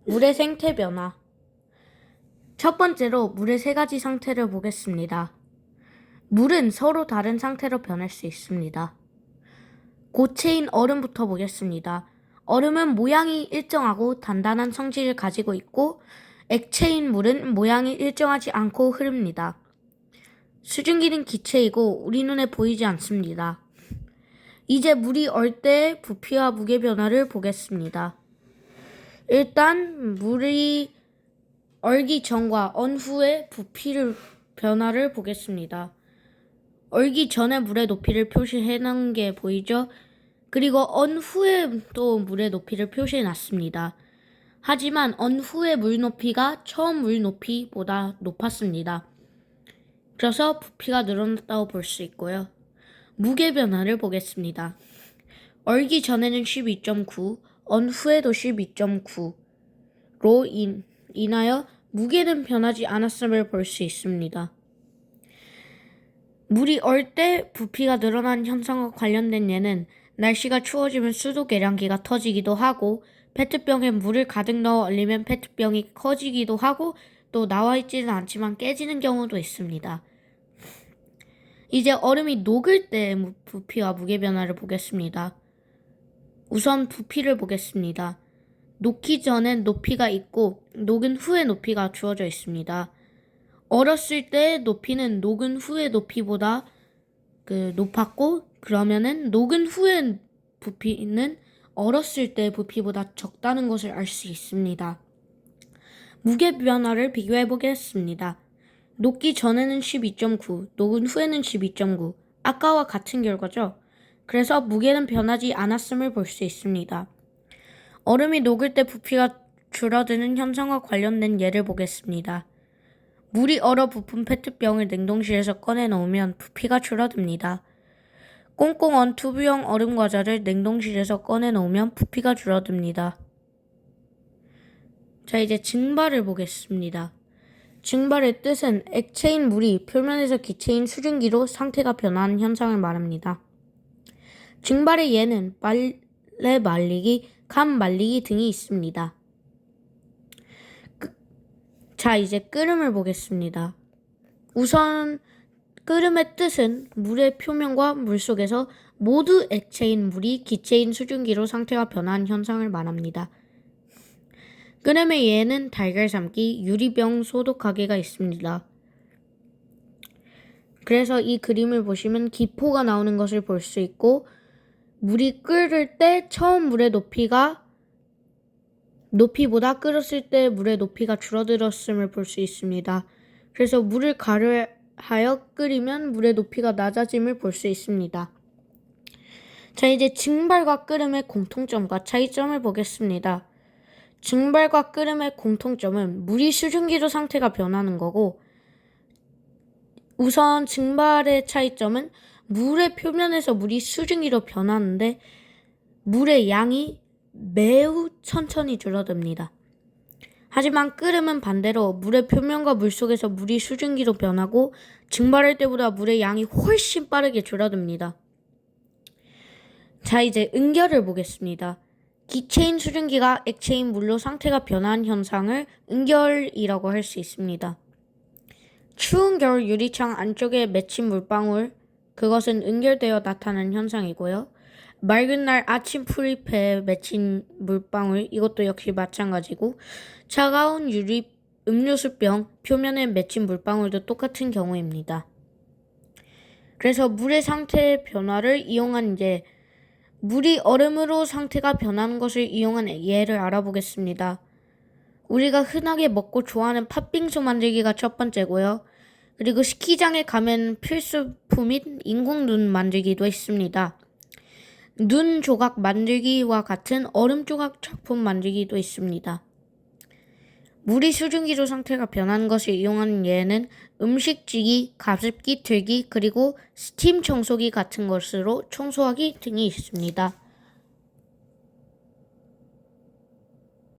물의 생태 변화. 첫 번째로 물의 세 가지 상태를 보겠습니다. 물은 서로 다른 상태로 변할 수 있습니다. 고체인 얼음부터 보겠습니다. 얼음은 모양이 일정하고 단단한 성질을 가지고 있고 액체인 물은 모양이 일정하지 않고 흐릅니다. 수증기는 기체이고 우리 눈에 보이지 않습니다. 이제 물이 얼 때의 부피와 무게 변화를 보겠습니다. 일단 물이 얼기 전과 얼 후의 변화를 보겠습니다. 얼기 전에 물의 높이를 표시해 놓은 게 보이죠? 그리고 얼 후에 또 물의 높이를 표시해 놨습니다. 하지만 얼 후의 물 높이가 처음 물 높이보다 높았습니다. 그래서 부피가 늘어났다고 볼 수 있고요. 무게 변화를 보겠습니다. 얼기 전에는 12.9, 얼 후에도 12.9로 인하여 무게는 변하지 않았음을 볼 수 있습니다. 물이 얼 때 부피가 늘어난 현상과 관련된 예는 날씨가 추워지면 수도 계량기가 터지기도 하고 페트병에 물을 가득 넣어 얼리면 페트병이 커지기도 하고 또 나와 있지는 않지만 깨지는 경우도 있습니다. 이제 얼음이 녹을 때 부피와 무게 변화를 보겠습니다. 우선 부피를 보겠습니다. 녹기 전엔 높이가 있고 녹은 후에 높이가 주어져 있습니다. 얼었을 때 높이는 녹은 후의 높이보다 높았고 그러면은 녹은 후의 부피는 얼었을 때 부피보다 적다는 것을 알 수 있습니다. 무게 변화를 비교해 보겠습니다. 녹기 전에는 12.9, 녹은 후에는 12.9. 아까와 같은 결과죠. 그래서 무게는 변하지 않았음을 볼 수 있습니다. 얼음이 녹을 때 부피가 줄어드는 현상과 관련된 예를 보겠습니다. 물이 얼어 부푼 페트병을 냉동실에서 꺼내 놓으면 부피가 줄어듭니다. 꽁꽁 언 튜브형 얼음 과자를 냉동실에서 꺼내 놓으면 부피가 줄어듭니다. 자, 이제 증발을 보겠습니다. 증발의 뜻은 액체인 물이 표면에서 기체인 수증기로 상태가 변하는 현상을 말합니다. 증발의 예는 빨래 말리기, 감 말리기 등이 있습니다. 자, 이제 끓음을 보겠습니다. 우선 끓음의 뜻은 물의 표면과 물속에서 모두 액체인 물이 기체인 수증기로 상태가 변하는 현상을 말합니다. 끓음의 예는 달걀 삶기, 유리병 소독하기가 있습니다. 그래서 이 그림을 보시면 기포가 나오는 것을 볼 수 있고 물이 끓을 때 처음 물의 높이보다 끓었을 때 물의 높이가 줄어들었음을 볼 수 있습니다. 그래서 물을 가열하여 끓이면 물의 높이가 낮아짐을 볼 수 있습니다. 자, 이제 증발과 끓음의 공통점과 차이점을 보겠습니다. 증발과 끓음의 공통점은 물이 수증기로 상태가 변하는 거고 우선 증발의 차이점은 물의 표면에서 물이 수증기로 변하는데 물의 양이 매우 천천히 줄어듭니다. 하지만 끓음은 반대로 물의 표면과 물속에서 물이 수증기로 변하고 증발할 때보다 물의 양이 훨씬 빠르게 줄어듭니다. 자, 이제 응결을 보겠습니다. 기체인 수증기가 액체인 물로 상태가 변한 현상을 응결이라고 할 수 있습니다. 추운 겨울 유리창 안쪽에 맺힌 물방울, 그것은 응결되어 나타나는 현상이고요. 맑은 날 아침 풀잎에 맺힌 물방울, 이것도 역시 마찬가지고 차가운 유리 음료수병 표면에 맺힌 물방울도 똑같은 경우입니다. 그래서 물의 상태 변화를 이용한 예, 물이 얼음으로 상태가 변하는 것을 이용한 예를 알아보겠습니다. 우리가 흔하게 먹고 좋아하는 팥빙수 만들기가 첫 번째고요. 그리고 스키장에 가면 필수품인 인공눈 만들기도 있습니다. 눈 조각 만들기와 같은 얼음 조각 작품 만들기도 있습니다. 물이 수증기로 상태가 변하는 것을 이용하는 예는 음식찌기, 가습기 틀기, 그리고 스팀 청소기 같은 것으로 청소하기 등이 있습니다.